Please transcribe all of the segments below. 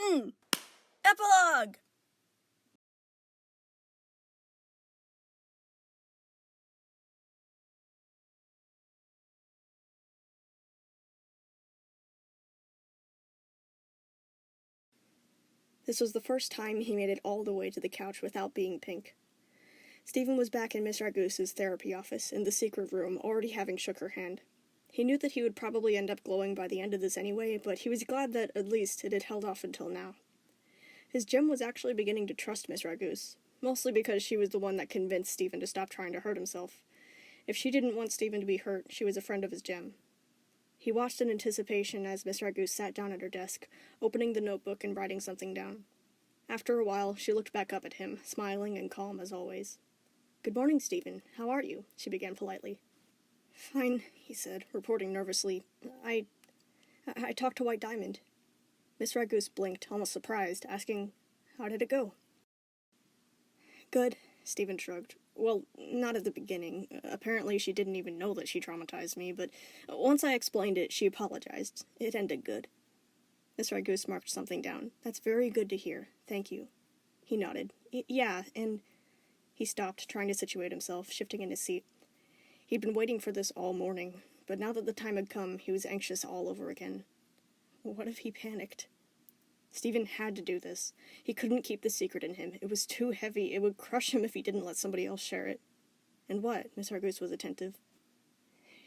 Rewritten! Epilogue! This was the first time he made it all the way to the couch without being pink. Stephen was back in Miss Ragoose's therapy office, in the secret room, already having shook her hand. He knew that he would probably end up glowing by the end of this anyway, but he was glad that, at least, it had held off until now. His gem was actually beginning to trust Miss Ragoose, mostly because she was the one that convinced Stephen to stop trying to hurt himself. If she didn't want Stephen to be hurt, she was a friend of his gem. He watched in anticipation as Miss Ragoose sat down at her desk, opening the notebook and writing something down. After a while, she looked back up at him, smiling and calm as always. "Good morning, Stephen. How are you?" she began politely. "Fine," he said, reporting nervously. I talked to White Diamond." Miss Ragoose blinked, almost surprised, asking, "How did it go?" "Good," Stephen shrugged. "Well, not at the beginning. Apparently she didn't even know that she traumatized me, but once I explained it, she apologized. It ended good." Miss Ragoose marked something down. "That's very good to hear. Thank you." He nodded. Yeah, and..." He stopped, trying to situate himself, shifting in his seat. He'd been waiting for this all morning, but now that the time had come, he was anxious all over again. What if he panicked? Stephen had to do this. He couldn't keep the secret in him. It was too heavy. It would crush him if he didn't let somebody else share it. And what? Miss Ragoose was attentive.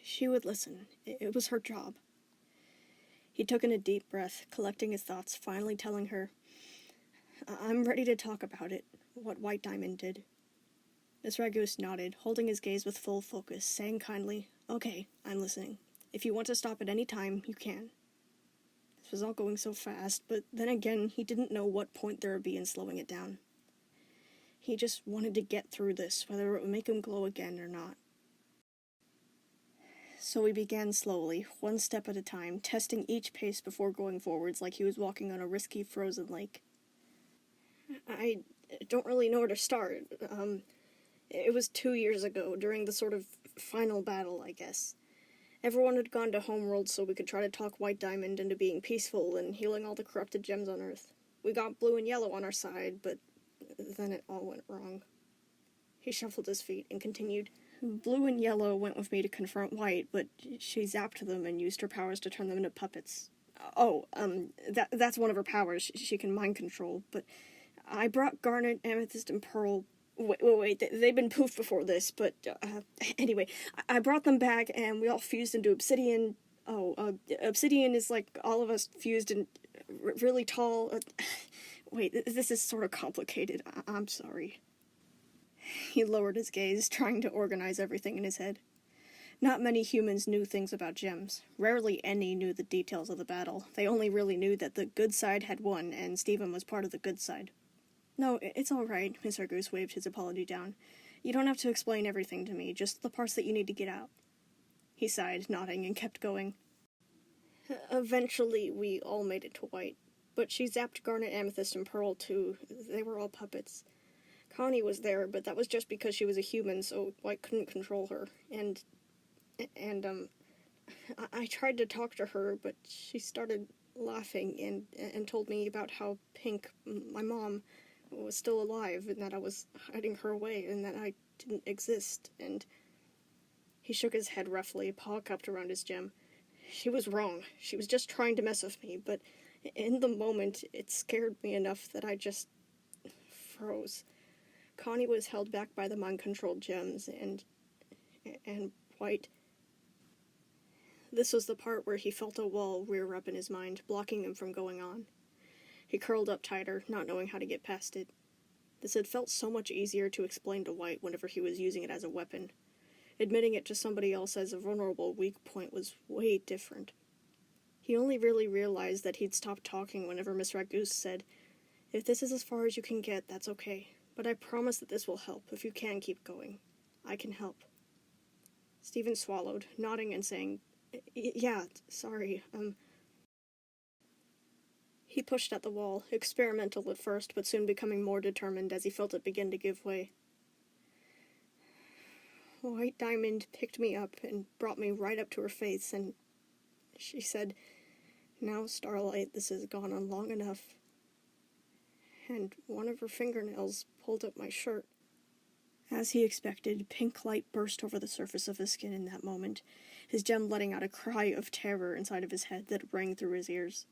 She would listen. It was her job. He took in a deep breath, collecting his thoughts, finally telling her, "I'm ready to talk about it, what White Diamond did." Miss Ragoose nodded, holding his gaze with full focus, saying kindly, "Okay, I'm listening. If you want to stop at any time, you can." This was all going so fast, but then again, he didn't know what point there would be in slowing it down. He just wanted to get through this, whether it would make him glow again or not. So he began slowly, one step at a time, testing each pace before going forwards like he was walking on a risky frozen lake. "I don't really know where to start. It was 2 years ago, during the sort of final battle, I guess. Everyone had gone to Homeworld so we could try to talk White Diamond into being peaceful and healing all the corrupted gems on Earth. We got Blue and Yellow on our side, but then it all went wrong." He shuffled his feet and continued. "Blue and Yellow went with me to confront White, but she zapped them and used her powers to turn them into puppets. That's one of her powers. She can mind control, but I brought Garnet, Amethyst, and Pearl. Wait, they've been poofed before this, but, anyway, I brought them back, and we all fused into Obsidian. Obsidian is like all of us fused and really tall. Wait, this is sort of complicated. I'm sorry." He lowered his gaze, trying to organize everything in his head. Not many humans knew things about gems. Rarely any knew the details of the battle. They only really knew that the good side had won, and Stephen was part of the good side. "No, it's all right," Miss Ragoose waved his apology down. "You don't have to explain everything to me, just the parts that you need to get out." He sighed, nodding, and kept going. "Eventually, we all made it to White, but she zapped Garnet, Amethyst, and Pearl, too. They were all puppets. Connie was there, but that was just because she was a human, so White couldn't control her. I tried to talk to her, but she started laughing and told me about how Pink, my mom, was still alive, and that I was hiding her away, and that I didn't exist, and..." He shook his head roughly, paw cupped around his gem. "She was wrong. She was just trying to mess with me, but in the moment, it scared me enough that I just froze. Connie was held back by the mind-controlled gems, and White..." This was the part where he felt a wall rear up in his mind, blocking him from going on. He curled up tighter, not knowing how to get past it. This had felt so much easier to explain to White whenever he was using it as a weapon. Admitting it to somebody else as a vulnerable weak point was way different. He only really realized that he'd stopped talking whenever Miss Ragoose said, "If this is as far as you can get, that's okay. But I promise that this will help if you can keep going. I can help." Stephen swallowed, nodding and saying, "Yeah, sorry, He pushed at the wall, experimental at first, but soon becoming more determined as he felt it begin to give way. "White Diamond picked me up and brought me right up to her face, and she said, 'Now, Starlight, this has gone on long enough. and one of her fingernails pulled up my shirt. As he expected, pink light burst over the surface of his skin in that moment, his gem letting out a cry of terror inside of his head that rang through his ears.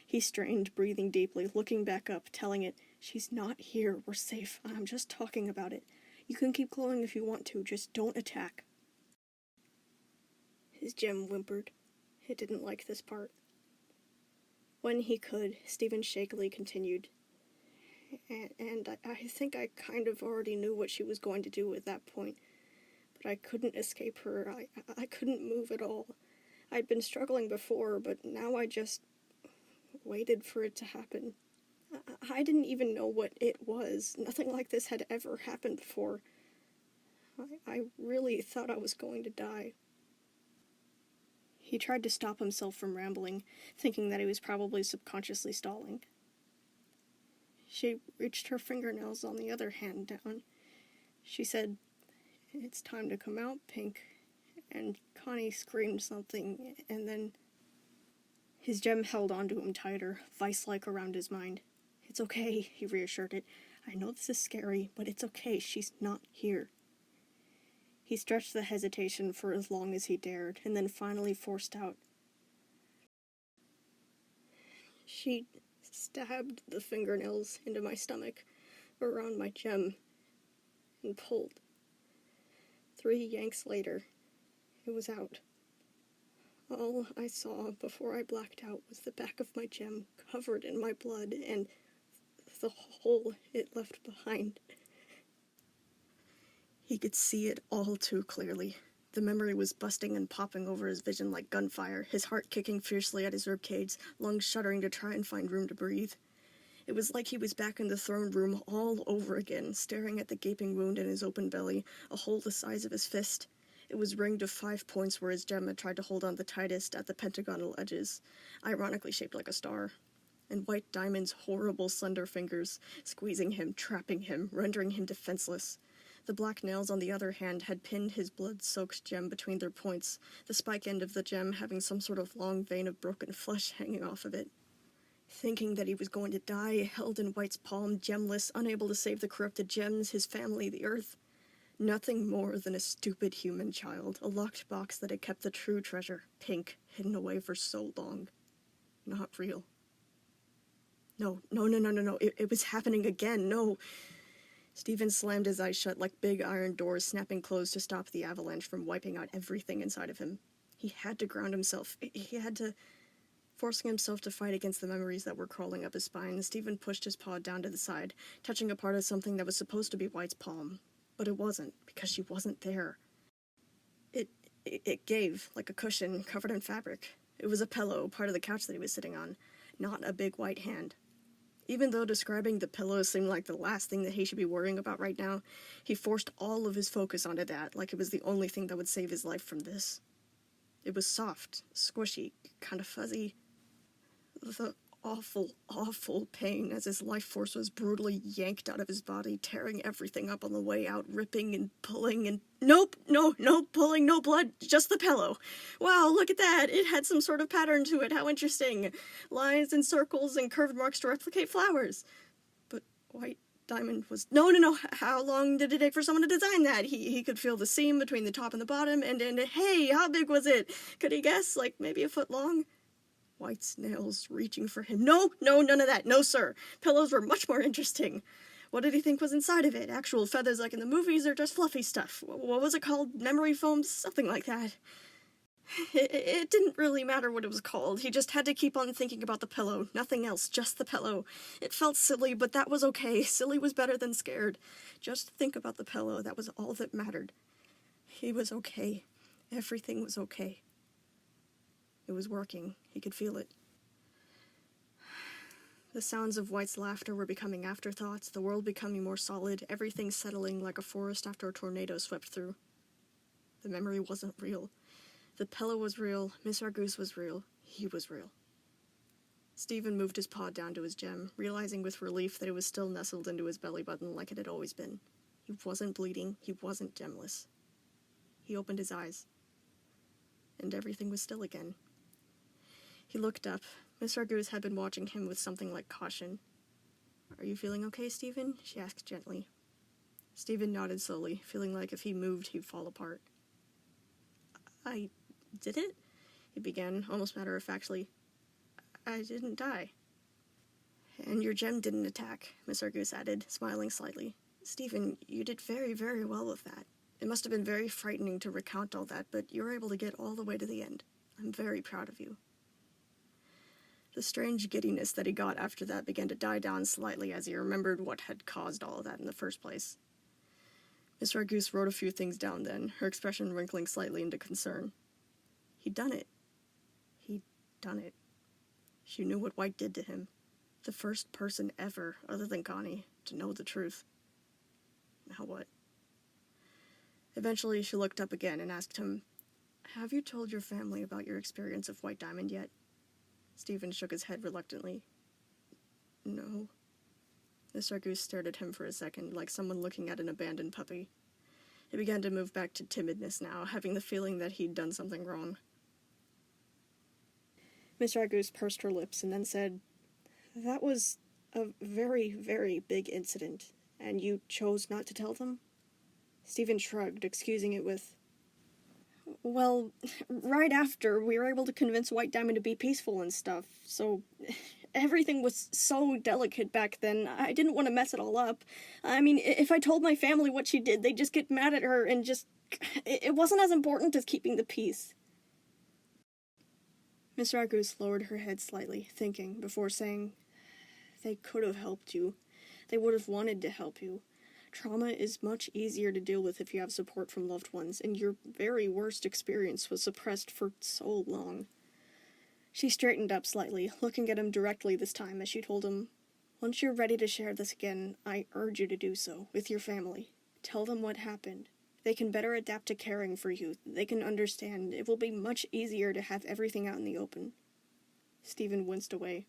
He strained, breathing deeply, looking back up, telling it, "She's not here, we're safe, I'm just talking about it. You can keep glowing if you want to, just don't attack." His gem whimpered. It didn't like this part. When he could, Stephen shakily continued, And I think I kind of already knew what she was going to do at that point, but I couldn't escape her. I couldn't move at all. I'd been struggling before, but now I just waited for it to happen. I didn't even know what it was. Nothing like this had ever happened before. I really thought I was going to die. He tried to stop himself from rambling, thinking that he was probably subconsciously stalling. She reached her fingernails on the other hand down. She said, "It's time to come out, Pink." And Connie screamed something, and then his gem held onto him tighter, vice-like around his mind. "It's okay," he reassured it. "I know this is scary, but it's okay. She's not here." He stretched the hesitation for as long as he dared, and then finally forced out, "She stabbed the fingernails into my stomach, around my gem, and pulled. 3 yanks later, it was out. All I saw before I blacked out was the back of my gem covered in my blood and the hole it left behind." He could see it all too clearly. The memory was busting and popping over his vision like gunfire, his heart kicking fiercely at his ribcage, lungs shuddering to try and find room to breathe. It was like he was back in the throne room all over again, staring at the gaping wound in his open belly, a hole the size of his fist. It was ringed of 5 points where his gem had tried to hold on the tightest at the pentagonal edges, ironically shaped like a star. And White Diamond's horrible slender fingers, squeezing him, trapping him, rendering him defenseless. The black nails, on the other hand, had pinned his blood-soaked gem between their points, the spike end of the gem having some sort of long vein of broken flesh hanging off of it. Thinking that he was going to die, held in White's palm, gemless, unable to save the corrupted gems, his family, the earth. Nothing more than a stupid human child, a locked box that had kept the true treasure, Pink, hidden away for so long. Not real. No. It was happening again, no. Stephen slammed his eyes shut like big iron doors snapping closed to stop the avalanche from wiping out everything inside of him. He had to ground himself. He had to... Forcing himself to fight against the memories that were crawling up his spine, Stephen pushed his paw down to the side, touching a part of something that was supposed to be White's palm. But it wasn't, because she wasn't there. It gave, like a cushion covered in fabric. It was a pillow, part of the couch that he was sitting on, not a big white hand. Even though describing the pillow seemed like the last thing that he should be worrying about right now, he forced all of his focus onto that, like it was the only thing that would save his life from this. It was soft, squishy, kind of fuzzy. The awful, awful pain as his life force was brutally yanked out of his body, tearing everything up on the way out, ripping and pulling and... Nope, no pulling, no blood, just the pillow. Wow, look at that, it had some sort of pattern to it, how interesting. Lines and circles and curved marks to replicate flowers. But White Diamond was... No, how long did it take for someone to design that? He could feel the seam between the top and the bottom, and hey, how big was it? Could he guess, like maybe a foot long? White's nails reaching for him. No, none of that. No, sir. Pillows were much more interesting. What did he think was inside of it? Actual feathers like in the movies or just fluffy stuff? What was it called? Memory foam? Something like that. It didn't really matter what it was called. He just had to keep on thinking about the pillow. Nothing else. Just the pillow. It felt silly, but that was okay. Silly was better than scared. Just think about the pillow. That was all that mattered. He was okay. Everything was okay. It was working. He could feel it. The sounds of White's laughter were becoming afterthoughts, the world becoming more solid, everything settling like a forest after a tornado swept through. The memory wasn't real. The pillow was real, Miss Argoose was real, he was real. Stephen moved his paw down to his gem, realizing with relief that it was still nestled into his belly button like it had always been. He wasn't bleeding, he wasn't gemless. He opened his eyes, and everything was still again. He looked up. Miss Argoose had been watching him with something like caution. "Are you feeling okay, Stephen?" she asked gently. Stephen nodded slowly, feeling like if he moved, he'd fall apart. "I did it?" he began, almost matter-of-factly. "I didn't die." "And your gem didn't attack," Miss Argoose added, smiling slightly. "Stephen, you did very, very well with that. It must have been very frightening to recount all that, but you were able to get all the way to the end. I'm very proud of you." The strange giddiness that he got after that began to die down slightly as he remembered what had caused all of that in the first place. Miss Argoose wrote a few things down then, her expression wrinkling slightly into concern. He'd done it. He'd done it. She knew what White did to him. The first person ever, other than Connie, to know the truth. Now what? Eventually, she looked up again and asked him, "Have you told your family about your experience of White Diamond yet?" Stephen shook his head reluctantly. "No." Miss Argoose stared at him for a second, like someone looking at an abandoned puppy. He began to move back to timidness now, having the feeling that he'd done something wrong. Miss Argoose pursed her lips and then said, "That was a very, very big incident, and you chose not to tell them?" Stephen shrugged, excusing it with, "Well, right after, we were able to convince White Diamond to be peaceful and stuff, so everything was so delicate back then, I didn't want to mess it all up. I mean, if I told my family what she did, they'd just get mad at her and just... It wasn't as important as keeping the peace." Miss Argoose lowered her head slightly, thinking, before saying, "They could have helped you. They would have wanted to help you. Trauma is much easier to deal with if you have support from loved ones, and your very worst experience was suppressed for so long." She straightened up slightly, looking at him directly this time as she told him, "Once you're ready to share this again, I urge you to do so, with your family. Tell them what happened. They can better adapt to caring for you. They can understand. It will be much easier to have everything out in the open." Stephen winced away.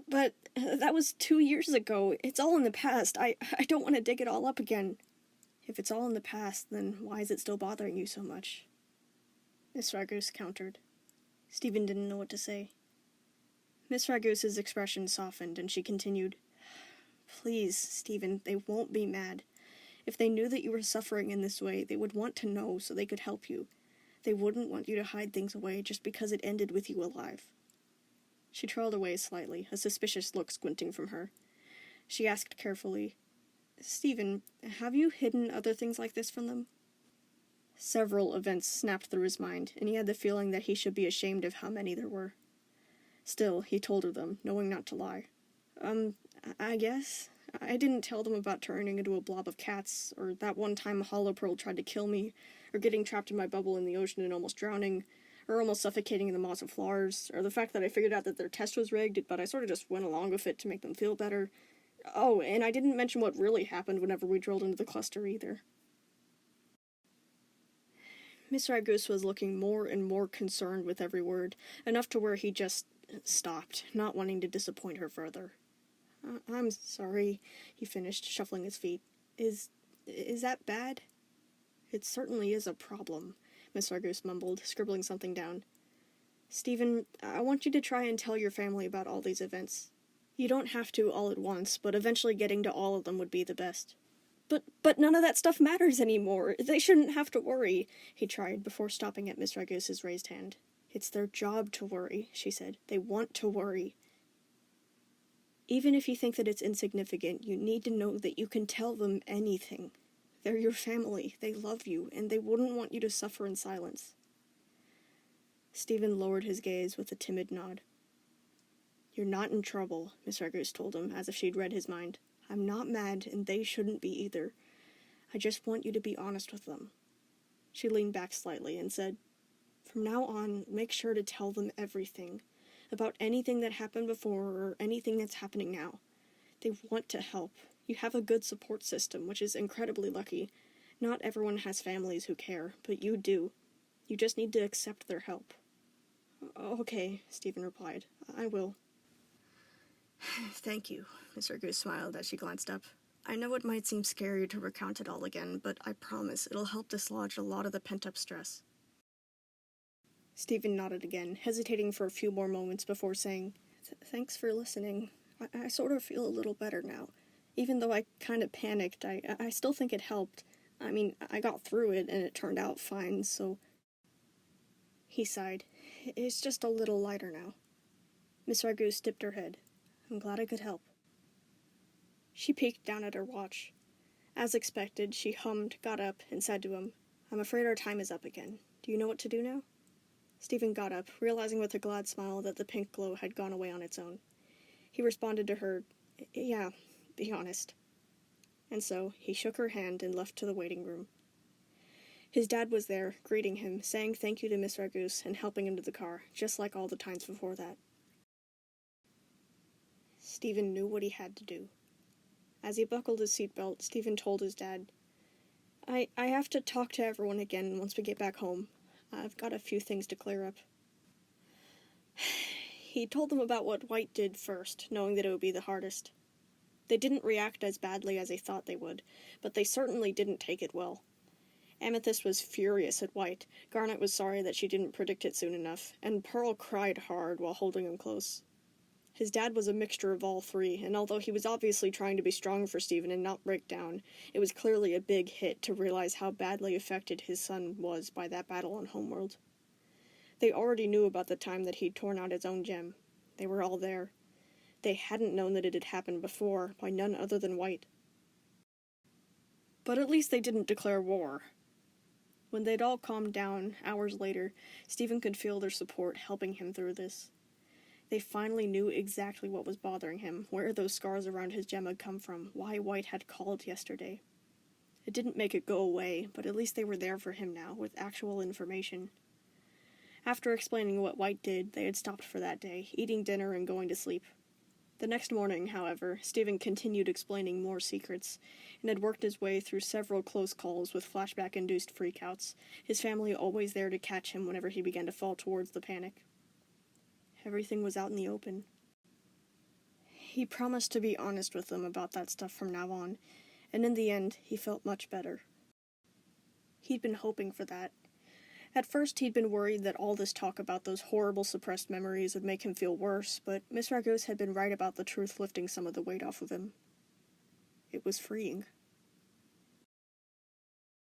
"But that was 2 years ago. It's all in the past. I don't want to dig it all up again." "If it's all in the past, then why is it still bothering you so much?" Miss Argoose countered. Stephen didn't know what to say. Miss Ragoose's expression softened, and she continued, "Please, Stephen, they won't be mad. If they knew that you were suffering in this way, they would want to know so they could help you. They wouldn't want you to hide things away just because it ended with you alive." She trailed away slightly, a suspicious look squinting from her. She asked carefully, "Stephen, have you hidden other things like this from them?" Several events snapped through his mind, and he had the feeling that he should be ashamed of how many there were. Still, he told her them, knowing not to lie. I guess. I didn't tell them about turning into a blob of cats, or that one time Hollow Pearl tried to kill me, or getting trapped in my bubble in the ocean and almost drowning, or almost suffocating in the moss of flowers, or the fact that I figured out that their test was rigged, but I sort of just went along with it to make them feel better. Oh, and I didn't mention what really happened whenever we drilled into the cluster either." Miss Raguse was looking more and more concerned with every word, enough to where he just stopped, not wanting to disappoint her further. I'm sorry," he finished, shuffling his feet. Is that bad?" "It certainly is a problem," Miss Raguse mumbled, scribbling something down. "Stephen, I want you to try and tell your family about all these events. You don't have to all at once, but eventually getting to all of them would be the best." But none of that stuff matters anymore. They shouldn't have to worry," he tried, before stopping at Miss Raguse's raised hand. "It's their job to worry," she said. "They want to worry. Even if you think that it's insignificant, you need to know that you can tell them anything. They're your family, they love you, and they wouldn't want you to suffer in silence." Stephen lowered his gaze with a timid nod. "You're not in trouble," Miss Raguse told him, as if she'd read his mind. "I'm not mad, and they shouldn't be either. I just want you to be honest with them." She leaned back slightly and said, "From now on, make sure to tell them everything. About anything that happened before or anything that's happening now. They want to help. You have a good support system, which is incredibly lucky. Not everyone has families who care, but you do. You just need to accept their help." "Okay," Stephen replied. "I will." "Thank you," Miss Raguse smiled as she glanced up. "I know it might seem scary to recount it all again, but I promise it'll help dislodge a lot of the pent-up stress." Stephen nodded again, hesitating for a few more moments before saying, "Thanks for listening. I sort of feel a little better now. Even though I kind of panicked, I still think it helped. I mean, I got through it and it turned out fine, so... He sighed. It's just a little lighter now. Miss Argoose dipped her head. I'm glad I could help. She peeked down at her watch. As expected, she hummed, got up, and said to him, I'm afraid our time is up again. Do you know what to do now? Stephen got up, realizing with a glad smile that the pink glow had gone away on its own. He responded to her, yeah, be honest. And so he shook her hand and left to the waiting room. His dad was there, greeting him, saying thank you to Miss Argoose and helping him to the car, just like all the times before that. Stephen knew what he had to do. As he buckled his seatbelt, Stephen told his dad, I have to talk to everyone again once we get back home. I've got a few things to clear up. He told them about what White did first, knowing that it would be the hardest. They didn't react as badly as they thought they would, but they certainly didn't take it well. Amethyst was furious at White, Garnet was sorry that she didn't predict it soon enough, and Pearl cried hard while holding him close. His dad was a mixture of all three, and although he was obviously trying to be strong for Stephen and not break down, it was clearly a big hit to realize how badly affected his son was by that battle on Homeworld. They already knew about the time that he'd torn out his own gem. They were all there. They hadn't known that it had happened before by none other than White. But at least they didn't declare war. When they'd all calmed down, hours later, Stephen could feel their support helping him through this. They finally knew exactly what was bothering him, where those scars around his gem had come from, why White had called yesterday. It didn't make it go away, but at least they were there for him now, with actual information. After explaining what White did, they had stopped for that day, eating dinner and going to sleep. The next morning, however, Stephen continued explaining more secrets, and had worked his way through several close calls with flashback-induced freakouts, his family always there to catch him whenever he began to fall towards the panic. Everything was out in the open. He promised to be honest with them about that stuff from now on, and in the end, he felt much better. He'd been hoping for that. At first, he'd been worried that all this talk about those horrible suppressed memories would make him feel worse, but Miss Argoose had been right about the truth lifting some of the weight off of him. It was freeing.